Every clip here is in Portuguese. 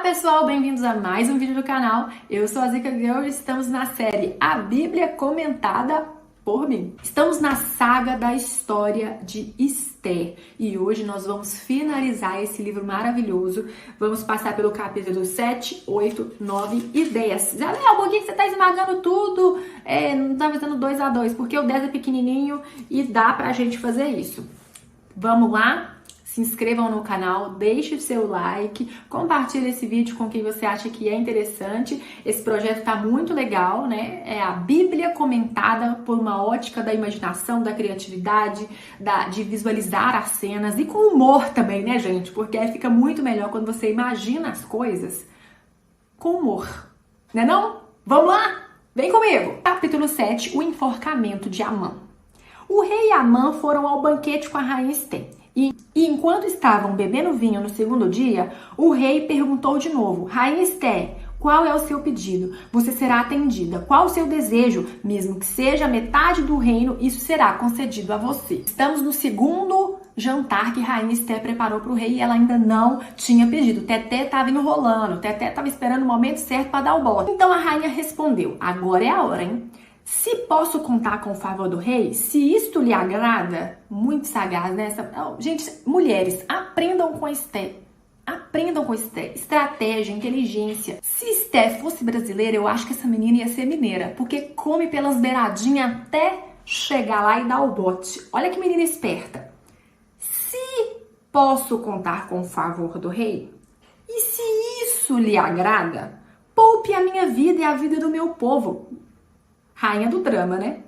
pessoal, bem-vindos a mais um vídeo do canal. Eu sou a Zica Girl e estamos na série A Bíblia Comentada por Mim. Estamos na saga da história de Esther e hoje nós vamos finalizar esse livro maravilhoso. Vamos passar pelo capítulo 7, 8, 9 e 10. Isabel, por que você tá esmagando tudo? Não tá fazendo 2 a 2, porque o 10 é pequenininho e dá pra gente fazer isso. Vamos lá? Se inscrevam no canal, deixe o seu like, compartilhe esse vídeo com quem você acha que é interessante. Esse projeto tá muito legal, né? É a Bíblia comentada por uma ótica da imaginação, da criatividade, de visualizar as cenas e com humor também, né, gente? Porque aí fica muito melhor quando você imagina as coisas com humor, né não? Vamos lá? Vem comigo! Capítulo 7, o enforcamento de Amã. O rei e Amã foram ao banquete com a rainha Esther. E enquanto estavam bebendo vinho no segundo dia, o rei perguntou de novo: Rainha Esther, qual é o seu pedido? Você será atendida. Qual o seu desejo? Mesmo que seja metade do reino, isso será concedido a você. Estamos no segundo jantar que Rainha Esther preparou para o rei e ela ainda não tinha pedido. Teté estava enrolando, Teté estava esperando o momento certo para dar o bote. Então a rainha respondeu: agora é a hora, hein? Se posso contar com o favor do rei, se isto lhe agrada, muito sagaz, né? Gente, mulheres, aprendam com a Esther. Aprendam com a Esther. Estratégia, inteligência. Se Esther fosse brasileira, eu acho que essa menina ia ser mineira, porque come pelas beiradinhas até chegar lá e dar o bote. Olha que menina esperta. Se posso contar com o favor do rei, e se isso lhe agrada, poupe a minha vida e a vida do meu povo. Rainha do drama, né?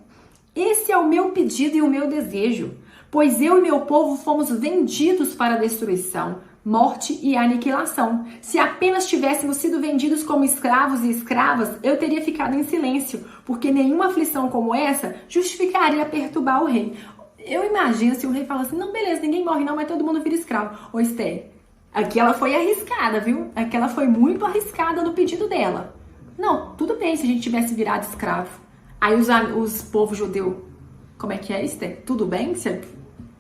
Esse é o meu pedido e o meu desejo, pois eu e meu povo fomos vendidos para a destruição, morte e aniquilação. Se apenas tivéssemos sido vendidos como escravos e escravas, eu teria ficado em silêncio, porque nenhuma aflição como essa justificaria perturbar o rei. Eu imagino se o rei falasse assim: não, beleza, ninguém morre não, mas todo mundo vira escravo. Ô Esther, aqui ela foi arriscada, viu? Aqui ela foi muito arriscada no pedido dela. Não, tudo bem se a gente tivesse virado escravo. Aí os povos judeus, como é que é, Esther? Tudo bem?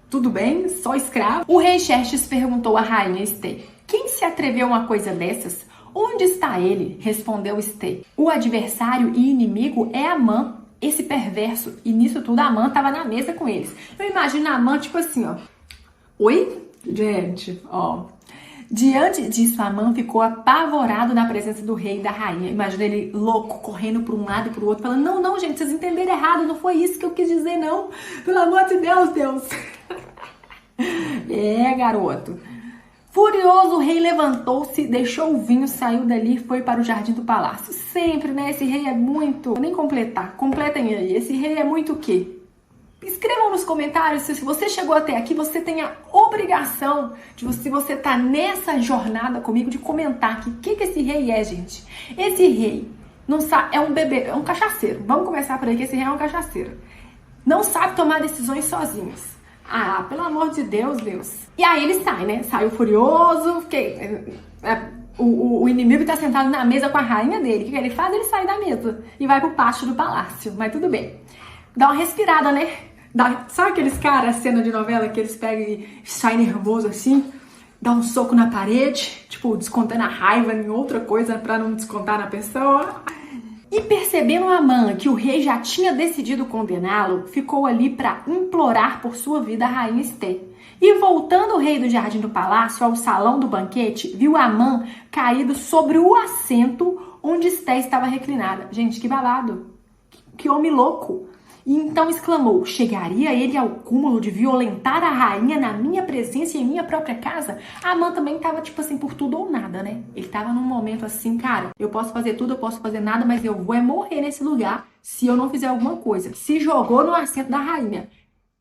Tudo bem? Só escravo? O rei Xerxes perguntou à rainha Esther: quem se atreveu a uma coisa dessas? Onde está ele? Respondeu Esther: o adversário e inimigo é Amã, esse perverso. E nisso tudo Amã estava na mesa com eles. Eu imagino Amã tipo assim, ó. Oi? Gente, ó. Diante disso, Amã ficou apavorado na presença do rei e da rainha. Imagina ele louco, correndo para um lado e para o outro, falando: não, não, gente, vocês entenderam errado, não foi isso que eu quis dizer, não. Pelo amor de Deus, Deus. Garoto. Furioso, o rei levantou-se, deixou o vinho, saiu dali e foi para o jardim do palácio. Sempre, né? Esse rei é muito... Vou nem completar. Completem aí. Esse rei é muito o quê? Escrevam nos comentários se você chegou até aqui, você tem a obrigação de, se você tá nessa jornada comigo, de comentar aqui o que esse rei é, gente. Esse rei não sabe, é um bebê, é um cachaceiro. Vamos começar por aí, que esse rei é um cachaceiro. Não sabe tomar decisões sozinhos. Ah, pelo amor de Deus, Deus. E aí ele sai, né? Saiu furioso, porque o inimigo tá sentado na mesa com a rainha dele. O que ele faz? Ele sai da mesa e vai pro pátio do palácio. Mas tudo bem. Dá uma respirada, né? Sabe aqueles caras, cena de novela, que eles pegam e saem nervoso assim? Dá um soco na parede, tipo, descontando a raiva em outra coisa pra não descontar na pessoa. E percebendo Amã que o rei já tinha decidido condená-lo, ficou ali pra implorar por sua vida a rainha Esther. E voltando o rei do jardim do palácio ao salão do banquete, viu Amã caído sobre o assento onde Esther estava reclinada. Gente, que babado! Que homem louco! E então exclamou: chegaria ele ao cúmulo de violentar a rainha na minha presença e em minha própria casa? Amã também tava tipo assim, por tudo ou nada, né? Ele tava num momento assim: cara, eu posso fazer tudo, eu posso fazer nada, mas eu vou morrer nesse lugar se eu não fizer alguma coisa. Se jogou no assento da rainha.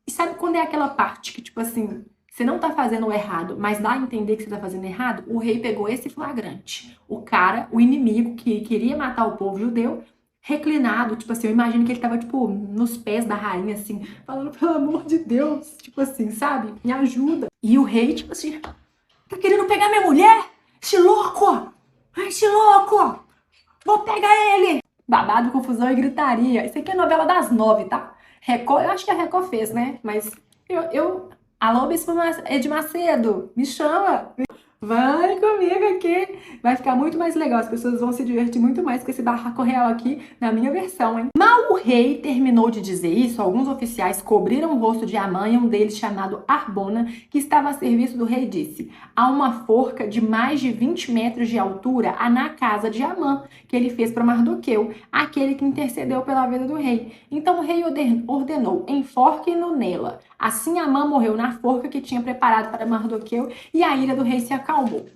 E sabe quando é aquela parte que tipo assim, você não tá fazendo o errado, mas dá a entender que você tá fazendo errado? O rei pegou esse flagrante. O cara, o inimigo que queria matar o povo judeu, reclinado, tipo assim, eu imagino que ele tava, tipo, nos pés da rainha, assim, falando: pelo amor de Deus, tipo assim, sabe? Me ajuda. E o rei, tipo assim: tá querendo pegar minha mulher? Este louco! Este louco! Vou pegar ele! Babado, confusão e gritaria. Isso aqui é novela das 9, tá? Record, eu acho que a Record fez, né? Mas alô, Bispo Edir Macedo, me chama! Vai comigo aqui. Vai ficar muito mais legal. As pessoas vão se divertir muito mais com esse barraco real aqui na minha versão, hein? Mal o rei terminou de dizer isso, alguns oficiais cobriram o rosto de Amã e um deles, chamado Arbona, que estava a serviço do rei, disse: há uma forca de mais de 20 metros de altura na casa de Amã, que ele fez para Mardoqueu, aquele que intercedeu pela vida do rei. Então o rei ordenou: enforquem-no nela. Assim Amã morreu na forca que tinha preparado para Mardoqueu e a ira do rei se acalmou.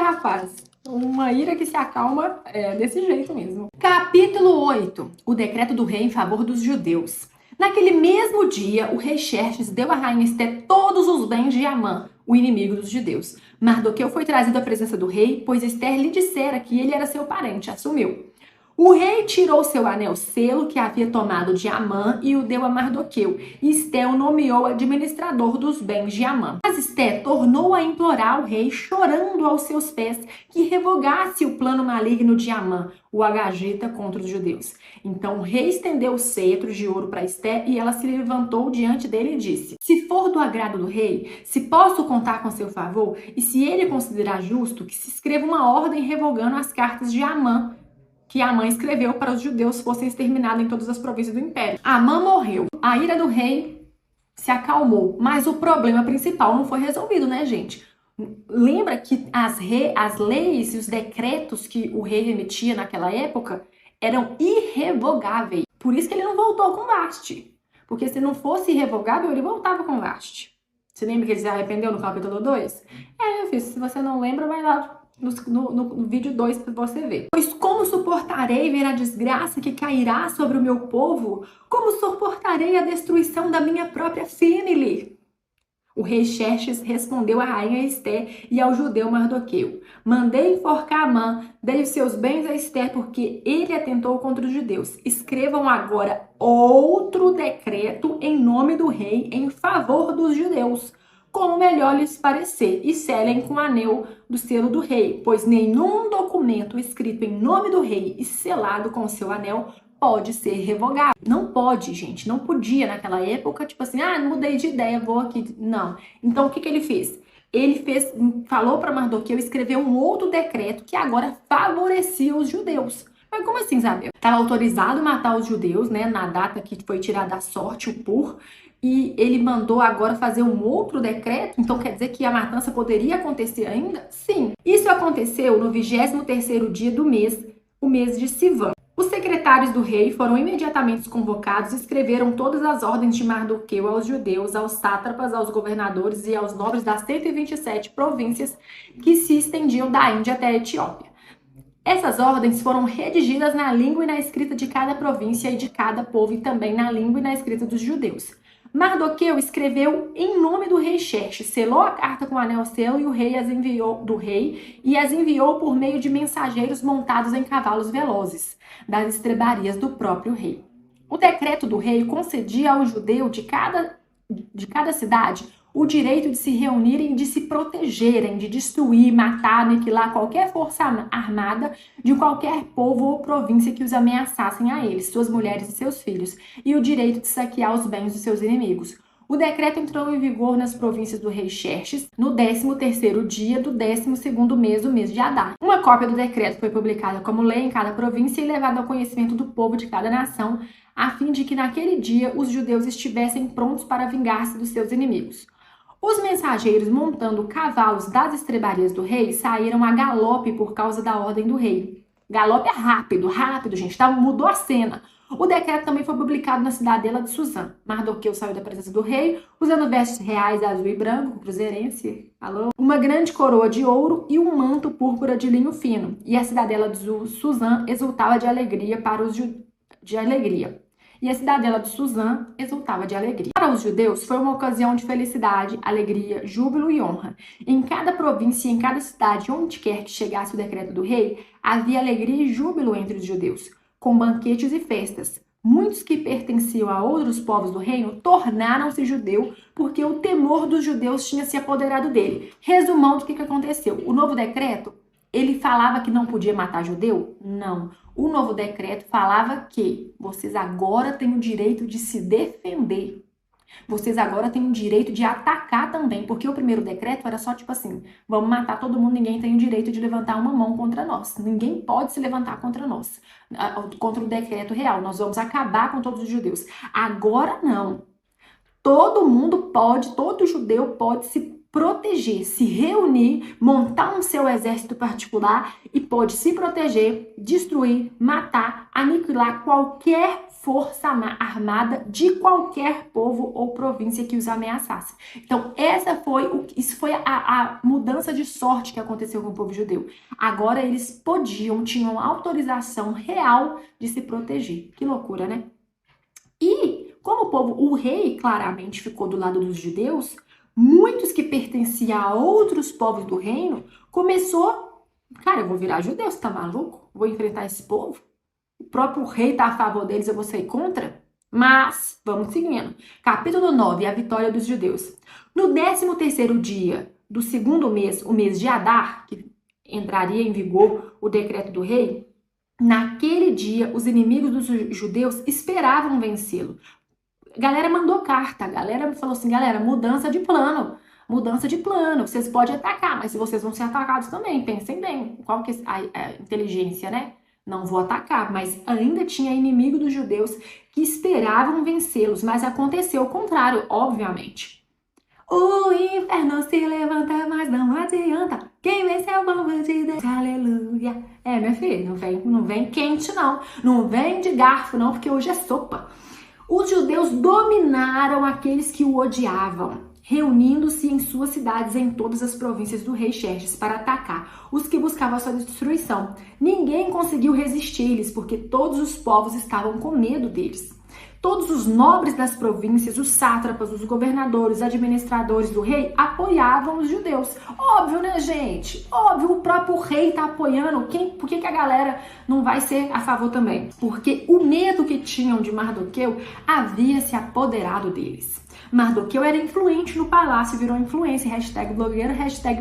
Rapaz, uma ira que se acalma desse jeito mesmo. Capítulo 8. O decreto do rei em favor dos judeus. Naquele mesmo dia, o rei Xerxes deu à rainha Esté todos os bens de Amã, o inimigo dos judeus. Mardoqueu foi trazido à presença do rei, pois Esther lhe dissera que ele era seu parente, assumiu. O rei tirou seu anel selo que havia tomado de Amã e o deu a Mardoqueu, e Esté o nomeou administrador dos bens de Amã. Mas Esté tornou a implorar ao rei, chorando aos seus pés, que revogasse o plano maligno de Amã, o agagita, contra os judeus. Então o rei estendeu o cetro de ouro para Esté e ela se levantou diante dele e disse: se for do agrado do rei, se posso contar com seu favor, e se ele considerar justo, que se escreva uma ordem revogando as cartas de Amã, que Amã escreveu para os judeus fossem exterminados em todas as províncias do império. Amã morreu. A ira do rei se acalmou, mas o problema principal não foi resolvido, né, gente? Lembra que as leis e os decretos que o rei emitia naquela época eram irrevogáveis. Por isso que ele não voltou com Vasti. Porque se não fosse irrevogável, ele voltava com Vasti. Você lembra que ele se arrependeu no capítulo 2? Meu filho, se você não lembra, vai lá no vídeo 2 para você ver. Pois como suportarei ver a desgraça que cairá sobre o meu povo? Como suportarei a destruição da minha própria família? O rei Xerxes respondeu à rainha Esté e ao judeu Mardoqueu: mandei enforcar Amã, dei os seus bens a Esté porque ele atentou contra os judeus. Escrevam agora outro decreto em nome do rei em favor dos judeus, como melhor lhes parecer, e selem com o anel do selo do rei, pois nenhum documento escrito em nome do rei e selado com o seu anel pode ser revogado. Não pode, gente, não podia naquela época, tipo assim, mudei de ideia, vou aqui. Não. Então o que ele fez? Ele falou para Mardoqueu escrever um outro decreto que agora favorecia os judeus. Mas como assim, Isabel? Estava autorizado matar os judeus, né, na data que foi tirada a sorte, o pur, e ele mandou agora fazer um outro decreto, então quer dizer que a matança poderia acontecer ainda? Sim. Isso aconteceu no 23º dia do mês, o mês de Sivan. Os secretários do rei foram imediatamente convocados e escreveram todas as ordens de Mardoqueu aos judeus, aos sátrapas, aos governadores e aos nobres das 127 províncias que se estendiam da Índia até a Etiópia. Essas ordens foram redigidas na língua e na escrita de cada província e de cada povo, e também na língua e na escrita dos judeus. Mardoqueu escreveu em nome do rei Xerxes, selou a carta com o anel selo e o rei as enviou por meio de mensageiros montados em cavalos velozes, das estrebarias do próprio rei. O decreto do rei concedia ao judeu de cada cidade o direito de se reunirem, de se protegerem, de destruir, matar, aniquilar qualquer força armada de qualquer povo ou província que os ameaçassem a eles, suas mulheres e seus filhos, e o direito de saquear os bens dos seus inimigos. O decreto entrou em vigor nas províncias do rei Xerxes no 13º dia do 12º mês, o mês de Adar. Uma cópia do decreto foi publicada como lei em cada província e levada ao conhecimento do povo de cada nação, a fim de que naquele dia os judeus estivessem prontos para vingar-se dos seus inimigos. Os mensageiros, montando cavalos das estrebarias do rei, saíram a galope por causa da ordem do rei. Galope é rápido, gente, mudou a cena. O decreto também foi publicado na cidadela de Suzã. Mardoqueu saiu da presença do rei, usando vestes reais azul e branco, cruzeirense, uma grande coroa de ouro e um manto púrpura de linho fino. E a cidadela de Suzã exultava de alegria E a cidadela de Suzã exultava de alegria. Para os judeus, foi uma ocasião de felicidade, alegria, júbilo e honra. Em cada província e em cada cidade, onde quer que chegasse o decreto do rei, havia alegria e júbilo entre os judeus, com banquetes e festas. Muitos que pertenciam a outros povos do reino tornaram-se judeu porque o temor dos judeus tinha se apoderado dele. Resumão do que aconteceu. O novo decreto, ele falava que não podia matar judeu? Não. O novo decreto falava que vocês agora têm o direito de se defender. Vocês agora têm o direito de atacar também, porque o primeiro decreto era só tipo assim, vamos matar todo mundo, ninguém tem o direito de levantar uma mão contra nós. Ninguém pode se levantar contra nós, contra o decreto real. Nós vamos acabar com todos os judeus. Agora não. Todo mundo pode, todo judeu pode se proteger, se reunir, montar um seu exército particular e pode se proteger, destruir, matar, aniquilar qualquer força armada de qualquer povo ou província que os ameaçasse. Então, isso foi a mudança de sorte que aconteceu com o povo judeu. Agora eles tinham autorização real de se proteger. Que loucura, né? E como o rei claramente ficou do lado dos judeus, muitos que pertenciam a outros povos do reino cara, eu vou virar judeu, você tá maluco? Vou enfrentar esse povo? O próprio rei tá a favor deles, eu vou sair contra? Mas, vamos seguindo. Capítulo 9, a vitória dos judeus. No 13º dia do segundo mês, o mês de Adar, que entraria em vigor o decreto do rei, naquele dia, os inimigos dos judeus esperavam vencê-lo. A galera mandou carta, a galera falou assim, galera, mudança de plano, vocês podem atacar, mas vocês vão ser atacados também, pensem bem, qual que é a inteligência, né? Não vou atacar, mas ainda tinha inimigo dos judeus que esperavam vencê-los, mas aconteceu o contrário, obviamente. O inferno se levanta, mas não adianta. Quem venceu o povo de Deus, aleluia. Minha filha, não vem quente não. Não vem de garfo não, porque hoje é sopa. Os judeus dominaram aqueles que o odiavam, reunindo-se em suas cidades em todas as províncias do rei Xerxes para atacar os que buscavam a sua destruição. Ninguém conseguiu resistir-lhes, porque todos os povos estavam com medo deles. Todos os nobres das províncias, os sátrapas, os governadores, os administradores do rei apoiavam os judeus. Óbvio, né, gente? Óbvio, o próprio rei tá apoiando. Por que a galera não vai ser a favor também? Porque o medo que tinham de Mardoqueu havia se apoderado deles. Mardoqueu era influente no palácio, virou influência, #blogueiro,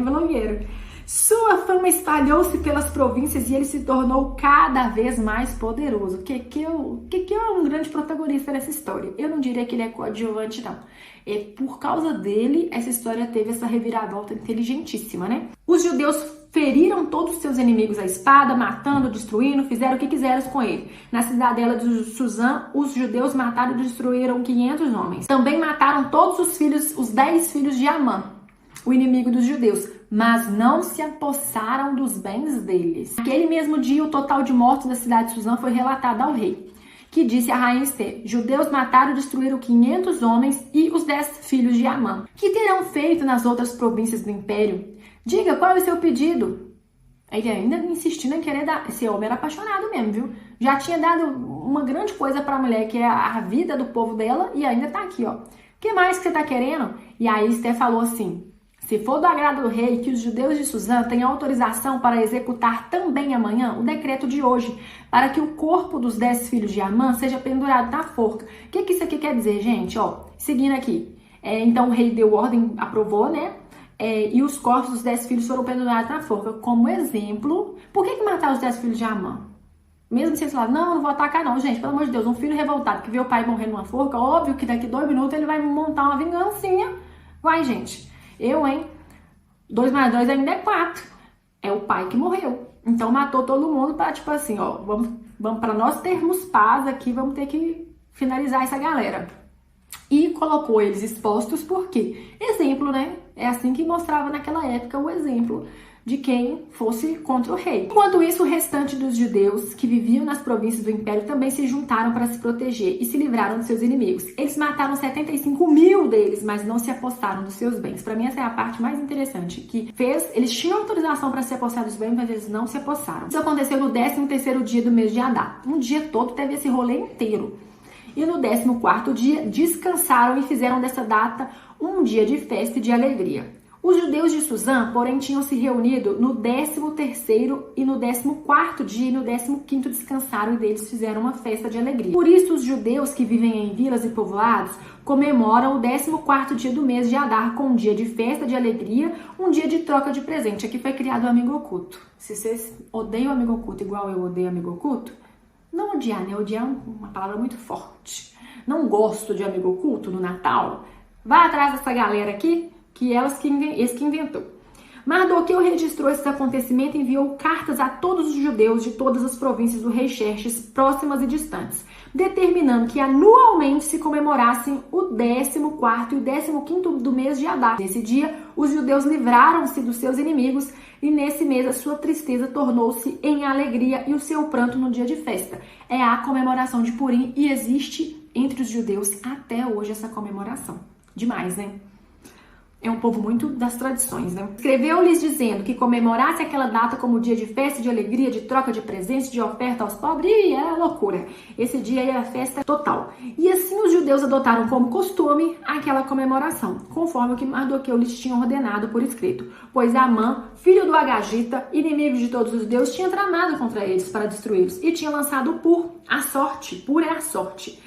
#blogueiro. Sua fama espalhou-se pelas províncias e ele se tornou cada vez mais poderoso. Que é um grande protagonista dessa história. Eu não diria que ele é coadjuvante, não. É por causa dele, essa história teve essa reviravolta inteligentíssima, né? Os judeus feriram todos os seus inimigos à espada, matando, destruindo, fizeram o que quiseram com ele. Na cidadela de Suzã, os judeus mataram e destruíram 500 homens. Também mataram todos os 10 filhos de Amã, o inimigo dos judeus, mas não se apossaram dos bens deles. Naquele mesmo dia, o total de mortos da cidade de Suzã foi relatado ao rei, que disse a rainha Ester: judeus mataram e destruíram 500 homens e os 10 filhos de Amã. Que terão feito nas outras províncias do império? Diga, qual é o seu pedido? Ele ainda insistindo em querer dar. Esse homem era apaixonado mesmo, viu? Já tinha dado uma grande coisa para a mulher, que é a vida do povo dela, e ainda tá aqui, ó. O que mais que você tá querendo? E aí Ester falou assim: se for do agrado do rei que os judeus de Suzã tenham autorização para executar também amanhã o decreto de hoje, para que o corpo dos 10 filhos de Amã seja pendurado na forca. O que isso aqui quer dizer, gente? Ó, seguindo aqui. Então o rei deu ordem, aprovou, né? E os corpos dos 10 filhos foram pendurados na forca. Como exemplo, por que matar os 10 filhos de Amã? Mesmo se eles falarem, não vou atacar não, gente, pelo amor de Deus, um filho revoltado que vê o pai morrer numa forca, óbvio que daqui 2 minutos ele vai montar uma vingancinha. Vai, gente. 2 mais 2 ainda é 4. É o pai que morreu. Então matou todo mundo para, tipo assim, ó, vamos para nós termos paz aqui, vamos ter que finalizar essa galera. E colocou eles expostos por quê? Exemplo, né? É assim que mostrava naquela época o exemplo de quem fosse contra o rei. Enquanto isso, o restante dos judeus que viviam nas províncias do império também se juntaram para se proteger e se livraram dos seus inimigos. Eles mataram 75 mil deles, mas não se apossaram dos seus bens. Para mim, essa é a parte mais interessante, que eles tinham autorização para se apossar dos bens, mas eles não se apossaram. Isso aconteceu no 13º dia do mês de Adar. Um dia todo teve esse rolê inteiro. E no 14º dia, descansaram e fizeram dessa data um dia de festa e de alegria. Os judeus de Suzã, porém, tinham se reunido no 13º e no 14º dia e no 15º descansaram e deles fizeram uma festa de alegria. Por isso, os judeus que vivem em vilas e povoados comemoram o 14º dia do mês de Adar com um dia de festa de alegria, um dia de troca de presente. Aqui foi criado o amigo oculto. Se vocês odeiam o amigo oculto igual eu odeio o amigo oculto, não odiar, né? Odiar é uma palavra muito forte. não gosto de amigo oculto no Natal, vai atrás dessa galera aqui, que esse que inventou. Mardoqueu registrou esse acontecimento e enviou cartas a todos os judeus de todas as províncias do rei Xerxes, próximas e distantes, determinando que anualmente se comemorassem o 14º e o 15º do mês de Adar. Nesse dia, os judeus livraram-se dos seus inimigos e nesse mês a sua tristeza tornou-se em alegria e o seu pranto no dia de festa. É a comemoração de Purim e existe entre os judeus até hoje essa comemoração. Demais, né? É um povo muito das tradições, né? Escreveu-lhes dizendo que comemorasse aquela data como dia de festa, de alegria, de troca de presentes, de oferta aos pobres, e era loucura. Esse dia era festa total. E assim os judeus adotaram como costume aquela comemoração, conforme o que Mardoqueu lhes tinha ordenado por escrito. Pois Amã, filho do Agagita, inimigo de todos os judeus, tinha tramado contra eles para destruí-los e tinha lançado Pur, a sorte. Pur é a sorte.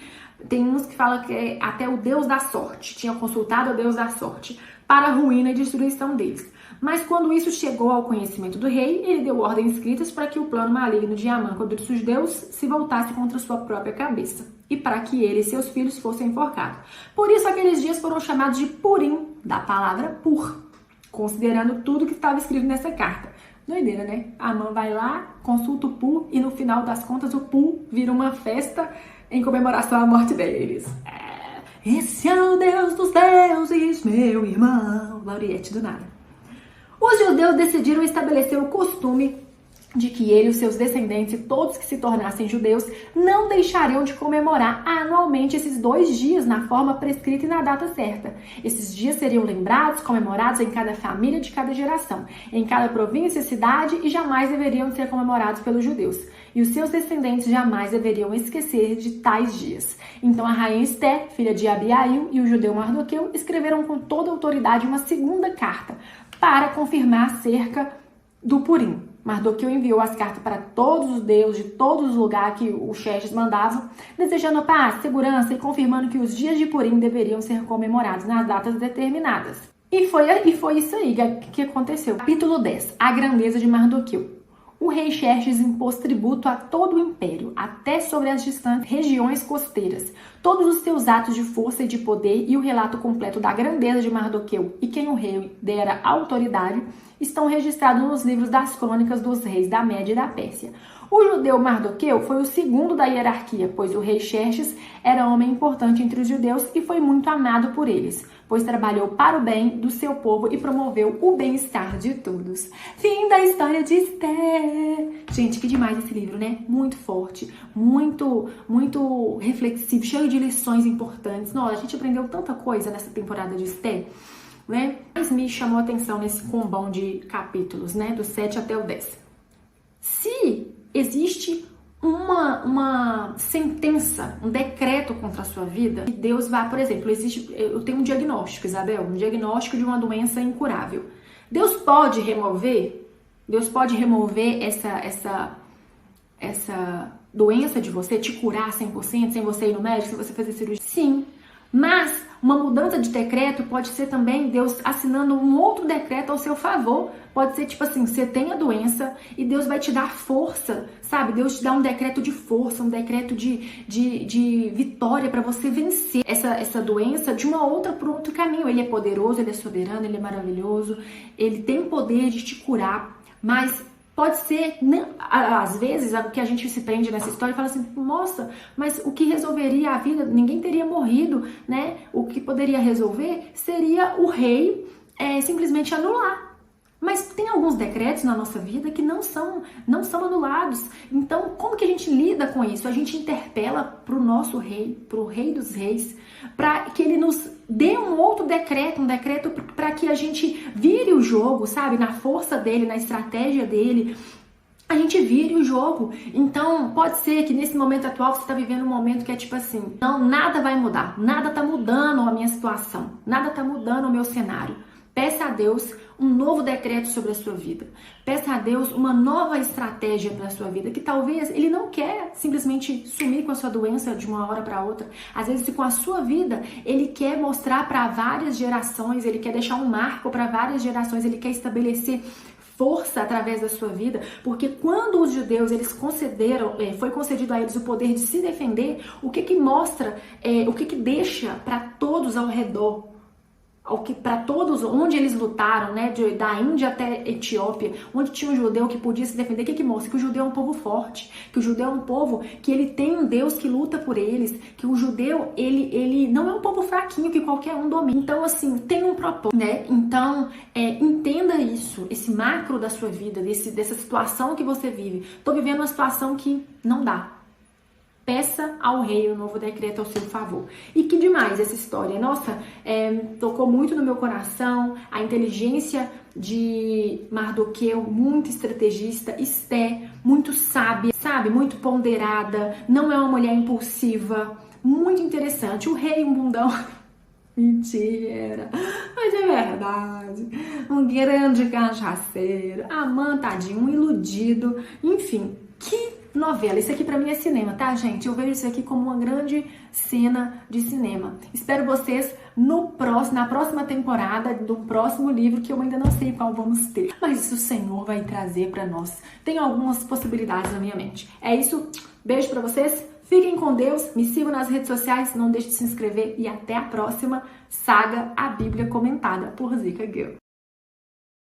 Tem uns que falam que é até o Deus da sorte, tinha consultado o Deus da sorte, para a ruína e destruição deles. Mas quando isso chegou ao conhecimento do rei, ele deu ordens escritas para que o plano maligno de Amã contra os judeus se voltasse contra sua própria cabeça, e para que ele e seus filhos fossem enforcados. Por isso aqueles dias foram chamados de Purim, da palavra Pur, considerando tudo que estava escrito nessa carta. Doideira, né? Amã vai lá, consulta o Pur, e no final das contas o Pur vira uma festa em comemoração à morte deles. Esse é o Deus dos deuses, meu irmão. Lauriette do nada. Os judeus decidiram estabelecer o costume de que ele e os seus descendentes e todos que se tornassem judeus não deixariam de comemorar anualmente esses 2 dias na forma prescrita e na data certa. Esses dias seriam lembrados, comemorados em cada família de cada geração, em cada província e cidade, e jamais deveriam ser comemorados pelos judeus. E os seus descendentes jamais deveriam esquecer de tais dias. Então a rainha Esté, filha de Abiail, e o judeu Mardoqueu escreveram com toda a autoridade uma segunda carta para confirmar acerca do Purim. Mardoqueu enviou as cartas para todos os deuses de todos os lugares que o Xerxes mandava, desejando paz, segurança e confirmando que os dias de Purim deveriam ser comemorados nas datas determinadas. E foi isso aí que aconteceu. Capítulo 10. A grandeza de Mardoqueu. O rei Xerxes impôs tributo a todo o império, até sobre as distantes regiões costeiras. Todos os seus atos de força e de poder e o relato completo da grandeza de Mardoqueu e quem o rei dera autoridade estão registrados nos livros das crônicas dos reis da Média e da Pérsia. O judeu Mardoqueu foi o segundo da hierarquia, pois o rei Xerxes era homem importante entre os judeus e foi muito amado por eles, pois trabalhou para o bem do seu povo e promoveu o bem-estar de todos. Fim da história de Esther. Gente, que demais esse livro, né? Muito forte, muito reflexivo, cheio de lições importantes. Nossa, a gente aprendeu tanta coisa nessa temporada de Esther, né? Mas me chamou a atenção nesse combão de capítulos, né? Do 7 até o 10. Se existe uma sentença, um decreto contra a sua vida, que Deus vai, por exemplo, eu tenho um diagnóstico, Isabel, um diagnóstico de uma doença incurável. Deus pode remover essa doença de você, te curar 100%, sem você ir no médico, sem você fazer cirurgia? Sim, mas uma mudança de decreto pode ser também Deus assinando um outro decreto ao seu favor. Pode ser tipo assim, você tem a doença e Deus vai te dar força, sabe? Deus te dá um decreto de força, um decreto de vitória para você vencer essa doença de para outro caminho. Ele é poderoso, ele é soberano, ele é maravilhoso, ele tem o poder de te curar, mas pode ser, às vezes, o que a gente se prende nessa história e fala assim, nossa, mas o que resolveria a vida? Ninguém teria morrido, né? O que poderia resolver seria o rei simplesmente anular. Mas tem alguns decretos na nossa vida que não são anulados. Então, como que a gente lida com isso? A gente interpela para o nosso rei, para o rei dos reis, para que ele nos dê um outro decreto, para que a gente vire o jogo, sabe? Na força dele, na estratégia dele, a gente vire o jogo. Então, pode ser que nesse momento atual você está vivendo um momento que é tipo assim, não, nada vai mudar, nada está mudando a minha situação, nada está mudando o meu cenário. Peça a Deus um novo decreto sobre a sua vida. Peça a Deus uma nova estratégia para a sua vida, que talvez Ele não quer simplesmente sumir com a sua doença de uma hora para outra. Às vezes, com a sua vida, Ele quer mostrar para várias gerações, Ele quer deixar um marco para várias gerações, Ele quer estabelecer força através da sua vida, porque quando os judeus eles foi concedido a eles o poder de se defender, o que mostra, o que deixa para todos ao redor, para todos, onde eles lutaram, né, da Índia até Etiópia, onde tinha um judeu que podia se defender, o que mostra? Que o judeu é um povo forte, que o judeu é um povo que ele tem um Deus que luta por eles, que o judeu, ele não é um povo fraquinho que qualquer um domina. Então, assim, tem um propósito, né? Então, entenda isso, esse macro da sua vida, dessa situação que você vive. Tô vivendo uma situação que não dá. Peça ao rei o novo decreto ao seu favor. E que demais essa história. Nossa, tocou muito no meu coração. A inteligência de Mardoqueu, muito estrategista. Esther, muito sábia, sabe? Muito ponderada. Não é uma mulher impulsiva. Muito interessante. O rei, um bundão. Mentira, mas é verdade. Um grande cachaceiro. Amã, tadinho, um iludido. Enfim, que novela. Isso aqui pra mim é cinema, tá, gente? Eu vejo isso aqui como uma grande cena de cinema. Espero vocês na próxima temporada do próximo livro, que eu ainda não sei qual vamos ter. Mas o Senhor vai trazer pra nós. Tem algumas possibilidades na minha mente. É isso. Beijo pra vocês. Fiquem com Deus. Me sigam nas redes sociais. Não deixe de se inscrever. E até a próxima saga A Bíblia Comentada por Zica Girl.